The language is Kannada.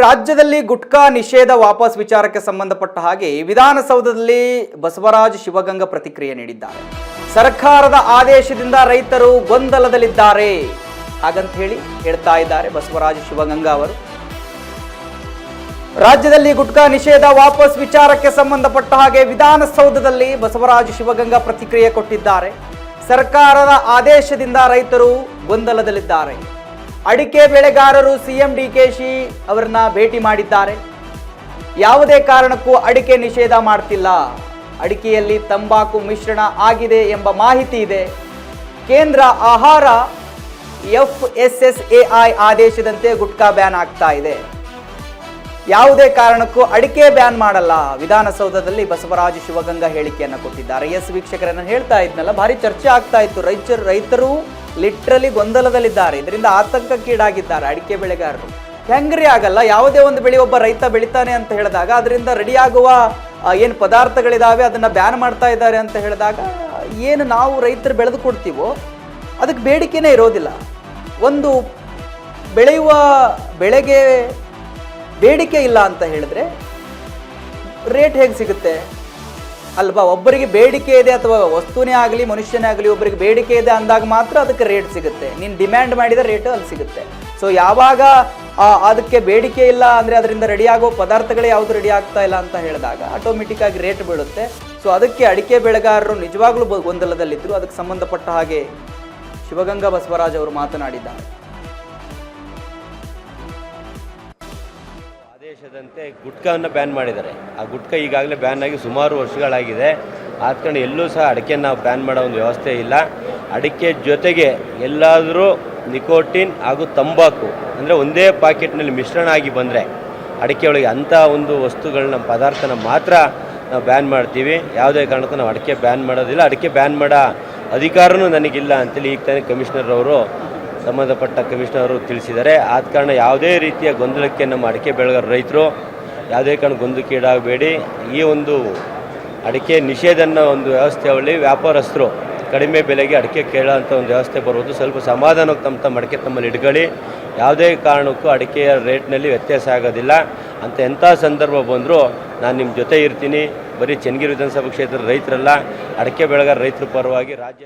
ರಾಜ್ಯದಲ್ಲಿ ಗುಟ್ಕಾ ನಿಷೇಧ ವಾಪಸ್ ವಿಚಾರಕ್ಕೆ ಸಂಬಂಧಪಟ್ಟ ಹಾಗೆ ವಿಧಾನಸೌಧದಲ್ಲಿ ಬಸವರಾಜ ಶಿವಗಂಗಾ ಪ್ರತಿಕ್ರಿಯೆ ನೀಡಿದ್ದಾರೆ. ಸರ್ಕಾರದ ಆದೇಶದಿಂದ ರೈತರು ಗೊಂದಲದಲ್ಲಿದ್ದಾರೆ ಹಾಗಂತ ಹೇಳ್ತಾ ಇದ್ದಾರೆ ಬಸವರಾಜ ಶಿವಗಂಗಾ ಅವರು. ರಾಜ್ಯದಲ್ಲಿ ಗುಟ್ಕಾ ನಿಷೇಧ ವಾಪಸ್ ವಿಚಾರಕ್ಕೆ ಸಂಬಂಧಪಟ್ಟ ಹಾಗೆ ವಿಧಾನಸೌಧದಲ್ಲಿ ಬಸವರಾಜ ಶಿವಗಂಗಾ ಪ್ರತಿಕ್ರಿಯೆ ಕೊಟ್ಟಿದ್ದಾರೆ. ಸರ್ಕಾರದ ಆದೇಶದಿಂದ ರೈತರು ಗೊಂದಲದಲ್ಲಿದ್ದಾರೆ. ಅಡಿಕೆ ಬೆಳೆಗಾರರು ಸಿಎಂ ಡಿಕೆಶಿ ಅವರನ್ನ ಭೇಟಿ ಮಾಡಿದ್ದಾರೆ. ಯಾವುದೇ ಕಾರಣಕ್ಕೂ ಅಡಿಕೆ ನಿಷೇಧ ಮಾಡ್ತಿಲ್ಲ, ಅಡಿಕೆಯಲ್ಲಿ ತಂಬಾಕು ಮಿಶ್ರಣ ಆಗಿದೆ ಎಂಬ ಮಾಹಿತಿ ಇದೆ. ಕೇಂದ್ರ ಆಹಾರ FSSAI ಆದೇಶದಂತೆ ಗುಟ್ಕಾ ಬ್ಯಾನ್ ಆಗ್ತಾ ಇದೆ. ಯಾವುದೇ ಕಾರಣಕ್ಕೂ ಅಡಿಕೆ ಬ್ಯಾನ್ ಮಾಡಲ್ಲ. ವಿಧಾನಸೌಧದಲ್ಲಿ ಬಸವರಾಜ ಶಿವಗಂಗಾ ಹೇಳಿಕೆಯನ್ನು ಕೊಟ್ಟಿದ್ದಾರೆ. ಎಸ್ ವೀಕ್ಷಕರನ್ನ ಹೇಳ್ತಾ ಇದ್ನಲ್ಲ, ಭಾರಿ ಚರ್ಚೆ ಆಗ್ತಾ ಇತ್ತು. ರೈತರು ಲಿಟ್ರಲಿ ಗೊಂದಲದಲ್ಲಿದ್ದಾರೆ. ಇದರಿಂದ ಆತಂಕಕ್ಕೀಡಾಗಿದ್ದಾರೆ ಅಡಿಕೆ ಬೆಳೆಗಾರರು. ಹೆಂಗ್ರಿ ಆಗಲ್ಲ, ಯಾವುದೇ ಒಂದು ಬೆಳೆ ಒಬ್ಬ ರೈತ ಬೆಳಿತಾನೆ ಅಂತ ಹೇಳಿದಾಗ ಅದರಿಂದ ರೆಡಿಯಾಗುವ ಏನು ಪದಾರ್ಥಗಳಿದಾವೆ ಅದನ್ನ ಬ್ಯಾನ್ ಮಾಡ್ತಾ ಇದ್ದಾರೆ ಅಂತ ಹೇಳಿದಾಗ ಏನು ನಾವು ರೈತರು ಬೆಳೆದು ಕೊಡ್ತೀವೋ ಅದಕ್ಕೆ ಬೇಡಿಕೆನೇ ಇರೋದಿಲ್ಲ. ಒಂದು ಬೆಳೆಯುವ ಬೆಳೆಗೆ ಬೇಡಿಕೆ ಇಲ್ಲ ಅಂತ ಹೇಳಿದ್ರೆ ರೇಟ್ ಹೇಗೆ ಸಿಗುತ್ತೆ ಅಲ್ವಾ? ಒಬ್ಬರಿಗೆ ಬೇಡಿಕೆ ಇದೆ ಅಥವಾ ವಸ್ತುನೇ ಆಗಲಿ ಮನುಷ್ಯನೇ ಆಗಲಿ ಒಬ್ಬರಿಗೆ ಬೇಡಿಕೆ ಇದೆ ಅಂದಾಗ ಮಾತ್ರ ಅದಕ್ಕೆ ರೇಟ್ ಸಿಗುತ್ತೆ. ನೀನು ಡಿಮ್ಯಾಂಡ್ ಮಾಡಿದ ರೇಟ್ ಅಲ್ಲಿ ಸಿಗುತ್ತೆ. ಸೊ ಯಾವಾಗ ಅದಕ್ಕೆ ಬೇಡಿಕೆ ಇಲ್ಲ ಅಂದರೆ ಅದರಿಂದ ರೆಡಿ ಆಗೋ ಪದಾರ್ಥಗಳೇ ಯಾವುದು ರೆಡಿ ಆಗ್ತಾ ಇಲ್ಲ ಅಂತ ಹೇಳಿದಾಗ ಆಟೋಮೆಟಿಕ್ ಆಗಿ ರೇಟ್ ಬೀಳುತ್ತೆ. ಸೊ ಅದಕ್ಕೆ ಅಡಿಕೆ ಬೆಳೆಗಾರರು ನಿಜವಾಗ್ಲೂ ಗೊಂದಲದಲ್ಲಿದ್ದರು. ಅದಕ್ಕೆ ಸಂಬಂಧಪಟ್ಟ ಹಾಗೆ ಶಿವಗಂಗಾ ಬಸವರಾಜ್ ಅವರು ಮಾತನಾಡಿದ್ದಾರೆ. ಆದೇಶದಂತೆ ಗುಟ್ಕಾವನ್ನು ಬ್ಯಾನ್ ಮಾಡಿದ್ದಾರೆ. ಆ ಗುಟ್ಕಾ ಈಗಾಗಲೇ ಬ್ಯಾನ್ ಆಗಿ ಸುಮಾರು ವರ್ಷಗಳಾಗಿದೆ. ಆದ ಕಾರಣ ಎಲ್ಲೂ ಸಹ ಅಡಿಕೆಯನ್ನು ನಾವು ಬ್ಯಾನ್ ಮಾಡೋ ಒಂದು ವ್ಯವಸ್ಥೆ ಇಲ್ಲ. ಅಡಿಕೆ ಜೊತೆಗೆ ಎಲ್ಲಾದರೂ ನಿಕೋಟಿನ್ ಹಾಗೂ ತಂಬಾಕು ಅಂದರೆ ಒಂದೇ ಪಾಕೆಟ್ನಲ್ಲಿ ಮಿಶ್ರಣ ಆಗಿ ಬಂದರೆ ಅಡಿಕೆ ಒಳಗೆ ಅಂಥ ಒಂದು ವಸ್ತುಗಳನ್ನ ಪದಾರ್ಥನ ಮಾತ್ರ ನಾವು ಬ್ಯಾನ್ ಮಾಡ್ತೀವಿ. ಯಾವುದೇ ಕಾರಣಕ್ಕೂ ನಾವು ಅಡಿಕೆ ಬ್ಯಾನ್ ಮಾಡೋದಿಲ್ಲ. ಅಡಿಕೆ ಬ್ಯಾನ್ ಮಾಡೋ ಅಧಿಕಾರನೂ ನನಗಿಲ್ಲ ಅಂತೇಳಿ ಈಗ ತಾನೇ ಕಮಿಷನರ್ ಅವರು ಸಂಬಂಧಪಟ್ಟ ಕಮಿಷನರ್ ಅವರು ತಿಳಿಸಿದ್ದಾರೆ. ಆದ ಕಾರಣ ಯಾವುದೇ ರೀತಿಯ ಗೊಂದಲಕ್ಕೆ ನಮ್ಮ ಅಡಿಕೆ ಬೆಳೆಗಾರ ರೈತರು ಯಾವುದೇ ಕಾರಣ ಗೊಂದಲಕ್ಕೀಡಾಗಬೇಡಿ. ಈ ಒಂದು ಅಡಿಕೆ ನಿಷೇಧನ ಒಂದು ವ್ಯವಸ್ಥೆಯಲ್ಲಿ ವ್ಯಾಪಾರಸ್ಥರು ಕಡಿಮೆ ಬೆಲೆಗೆ ಅಡಿಕೆ ಕೇಳೋಂಥ ಒಂದು ವ್ಯವಸ್ಥೆ ಬರುವುದು. ಸ್ವಲ್ಪ ಸಮಾಧಾನಕ್ಕೆ ತಮ್ಮ ಅಡಿಕೆ ತಮ್ಮಲ್ಲಿ ಇಟ್ಕೊಳ್ಳಿ. ಯಾವುದೇ ಕಾರಣಕ್ಕೂ ಅಡಿಕೆಯ ರೇಟ್ನಲ್ಲಿ ವ್ಯತ್ಯಾಸ ಆಗೋದಿಲ್ಲ. ಅಂತ ಎಂಥ ಸಂದರ್ಭ ಬಂದರೂ ನಾನು ನಿಮ್ಮ ಜೊತೆ ಇರ್ತೀನಿ. ಬರೀ ಚನ್ನಗಿರಿ ವಿಧಾನಸಭಾ ಕ್ಷೇತ್ರದ ರೈತರಲ್ಲ, ಅಡಿಕೆ ಬೆಳೆಗಾರ ರೈತರ ಪರವಾಗಿ ರಾಜ್ಯ